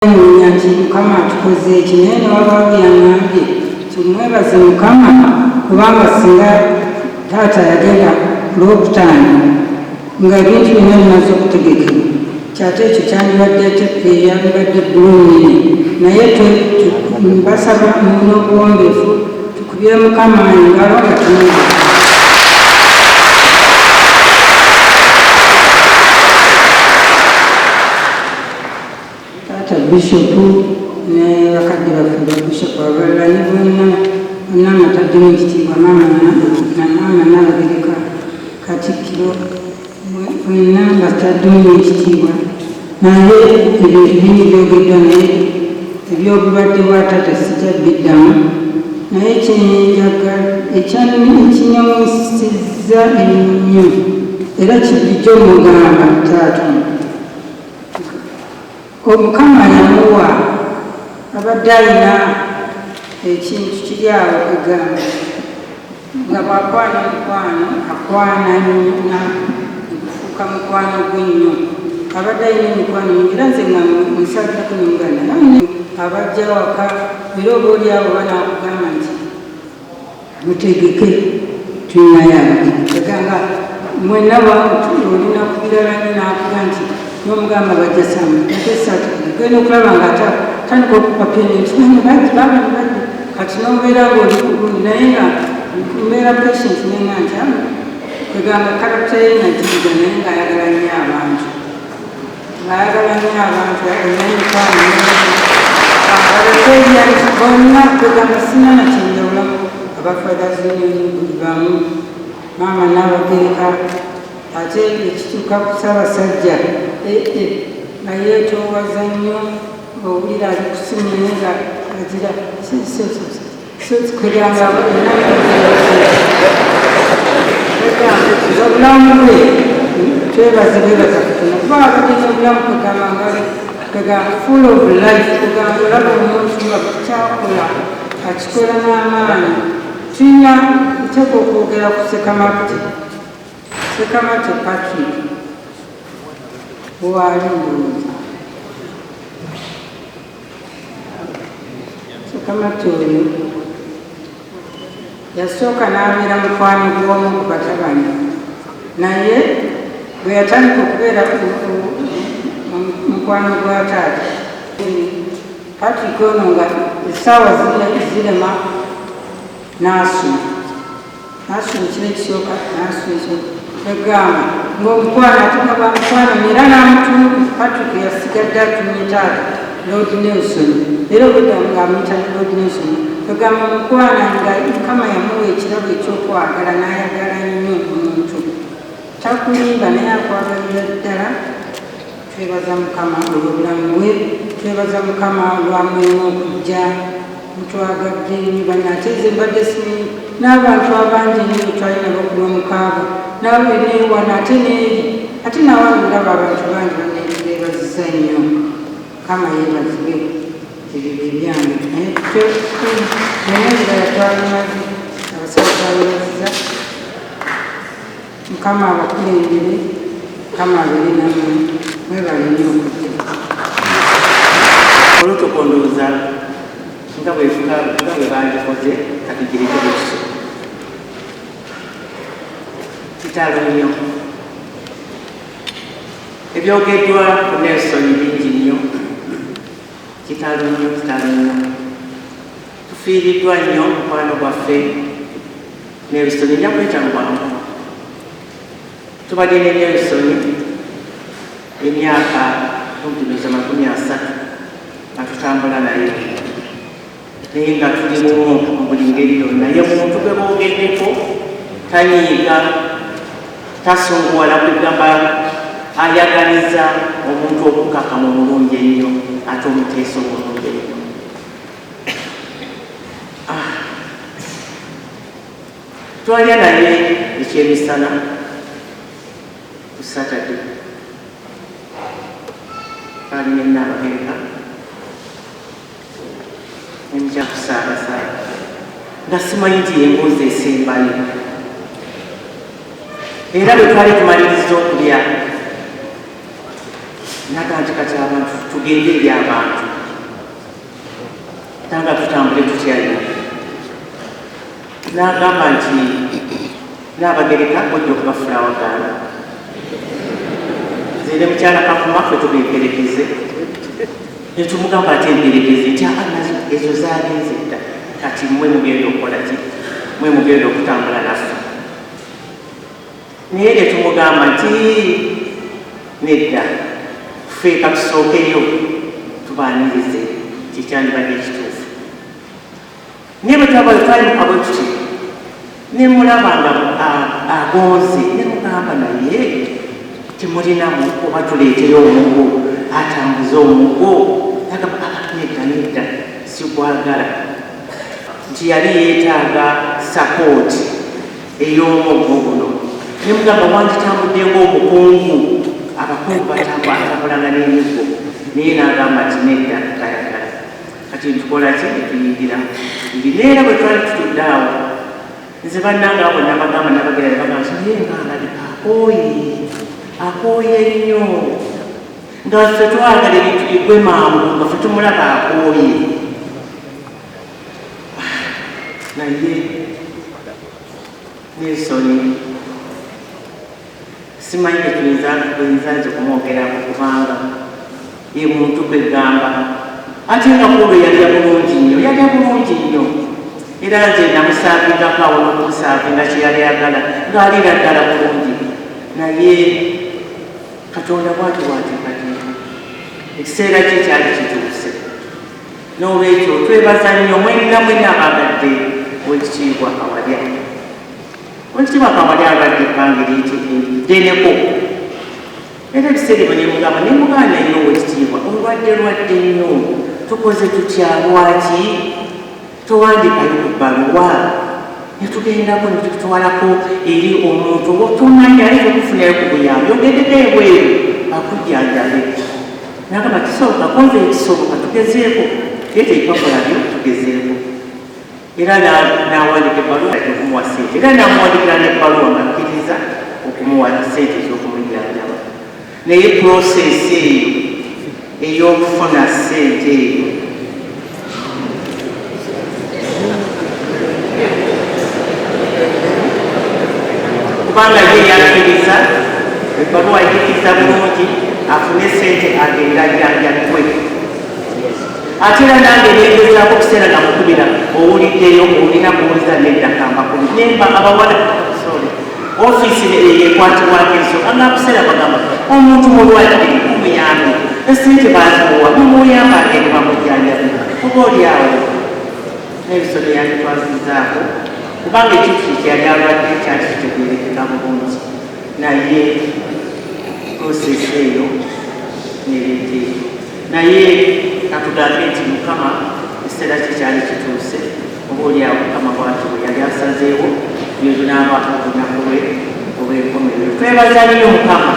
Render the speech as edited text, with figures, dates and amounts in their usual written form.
Nti Mukama atukoze ekinene wabaawo yaŋŋambye tumwebaze Mukama kubanga singa taata yagenda kulwokutaano nga ebintu byonna bimaze okutegekebwa kyate ekyo kyandibadde yandibadde bulungi naye basaba n'obuwombeefu tukubye Mukama engalo nga tumweba. Bishop ne bakadde baffe Bishop abalala ne bonna mataddemu ekitiibwa maama Nnaabagereka Katikkiro bonna bataddemu ekitiibwa naye ebintu bingi byogeddwa naye ebyobulwadde bwa taata sijja biddamu naye ekinyamusizza ennyo era kibijja omugamba taata Omukama yamuwa abadde alina ekintu kiri awo egamba nga bw'akwana mukwano akwana okufuuka mukwano gwe nnyo abadde alina emikwano mingi era nze nga musaddako nemugana abajja waka era oba oli abo banaakugamba nti mutegeke tulinayo egamba mwenna olina kubirala nyo naakuga nti n'omugamba bajja samu atesatu genda okulaba nga tandika okupapira nti kati n'obeera ngaoli kulungi naye nga mbeera patient nenga nti kwegamba karakita ye nagiiga naye ngaayagala nnyo abantu bonna kwegamba sina nakyenjawulamu abafathers union buli bamu maama Nnaabagereka ate ekituuka ku Ssaabasajja nga yeetoowaza nnyo owulira ali kusimya naye nga agira kwegamba obulamu bwe twebaze bwebaza kutono kuba abadde n'obulamu kwegamba kwegamba full of life kwegamba olaba omuntu nga kukyakola akikola n'amaanyi tulina kuteeka okwogera ku Ssekamate Patrick waali ndowooza Ssekamate oyo yasooka n'abeera mukwano gw'omu ku batabani naye bwe yatandika okubeera mukwano gwa taata Patrick ono nga essaawa zirema n'asuma ekiro ekisooka n'asuma ekyo egamba ng'omukwano ate nga bamukwano era n'amutumu Patrick yasigadde atumye taata Lord Nelson era obudde ng'amuyita Lord Nelson egamba mukwana nga Mukama yamuwa ekirabo ekyokwagala n'ayagala nnyo omuntu takulimba naye akwagalira ddala. Twebaza Mukama olw'obulamu bwe, twebaza Mukama olwamwemu okujja mutwagadde nnyo bannate nze mbadde simanyi n'abantu abangi nnyo twalina bakulwa mukaaga naawe neewana ate neeri ate naawano ndaba abantu bangi banneebeebazisa nnyo Mukama yeebazibwe ebyo ebyange naye ebirala twalimaze abasawo twabeebaziza Mukama abakulembere Mukama abeere nammwe mwebale nnyo okujja olutokondooza nga bwe bandikoze kati gireko ekiso kitalo nnyo ebyogeddwa ku Nelson bingi nnyo kitalo nnyo tufiiriddwa nnyo mukwano gwaffe Nelson nja kwetangwamu tubadde ne Nelson emyaka 30 nga tutambula naye naye nga tuli bumu mu buli ngeri yonna ye muntu gwe boogeddeko tanyiiga tasunguwala kwegamba ayagaliza omuntu okukakamu omulungi ennyo ate omuteesa omulungi ennyo twalya naye ekyemisana ku Saturday ali ne Nnaabagereka nemija kusaabasaaga nga simanyi nti emboozi esembayo era bwe twali tumaliriza okulya naga nti kati abantu tugende eri abantu tanga tutambule tutyalina n'agamba nti Naabagereka ojja okubafula awagaana zere mukyala Kavuma ffe tubeeperekeze ne tumugamba ati emperekeze nti nazo ezo zaagenze dda kati mmwe mugenda okukola ki mmwe mugenda okutambula naffe naye ne tumugamba nti nedda ffe katusookeyo tubaanirize kikyandibadde ekituufu naye bwe twalimuka bwe tuti ne mulaba nga agonze ne mugamba naye temulinamu oba tuleeteyo omugo atambuze omugo agamba nedda sigwagala nti yali yeetaaga sapooti ey'omuggo guno ne mugamba wanditambudde ng'obukungu abakungu batambulanga n'emiggo naye n'agamba nti nedda tayagala kati ntukola ki netuyingira neera bwe twali tutudde awo nze bannanga abo nabagamba nabagera bagamba naye ngaalabika akooye nnyo nga ffe twagala ebintu bigwe mangu nga ffe tumulaba akooye naye n'ensoni simanyi netuyinza nze kumwogerako kubanga ye muntu gwegamba ate nga kuolwo yalya bulungi nnyo era nze namusaabingako awo n'okumusaabinga kyeyali ayagala ng'alira ddala bulungi naye Katonda bwati bwateekateeka ekiseera kye kyali kituuse n'olwekyo twebaza nnyo mwenna abagadde wekitiibwa Kawalya wekitiibwa Kawalya abadde ebbanga eriddeneko era ebiseera ebyo nemugamba naye owekitiibwa olwadde nnyo tukoze tutya lwaki towandikayo ku bbaluwa netugendako netutwalako eri omuntu otumanyi ali okufunayo ku buyambi ogendeko ebweru akujjanjabe nagamba kisoboka konze ekisoboka tugezeeko yeete ebipakulabyo tugezeeko era nawandika ebbaluwa okumuwa sente era namuwandikira nebbaluwa ngakkiriza okumuwa sente ez'okumujjanjaba naye prosesi eyo ey'okufuna sente eyo kubanga ye yakkiriza ebbaluwa yikiriza bulungi afune sente agenda ajjanjabibwe ate era nange negezaako okuseera namukubira owuliddeyo olina kuwuliza neddakamakulu nemba abawala ofiisi yekwatibwako ensonga ngakuseera bagamba omuntu mulwadde mumuyambi esente bazimuwa mumuyamba agende bamujjanjabi kuba oli awo n'ebisono yanditwazizaako kubanga ekintu kyali alwadde kyali kitegeerekeka bulungi naye prosesi eyo nereeteeyo naye katugambe nti Mukama ekiseera kye kyali kituuse oba oliawo Mukama bwati bwe yali asazeewo byo binaaba olunaku lwe olw'enkomerero twebaza nnyo Mukama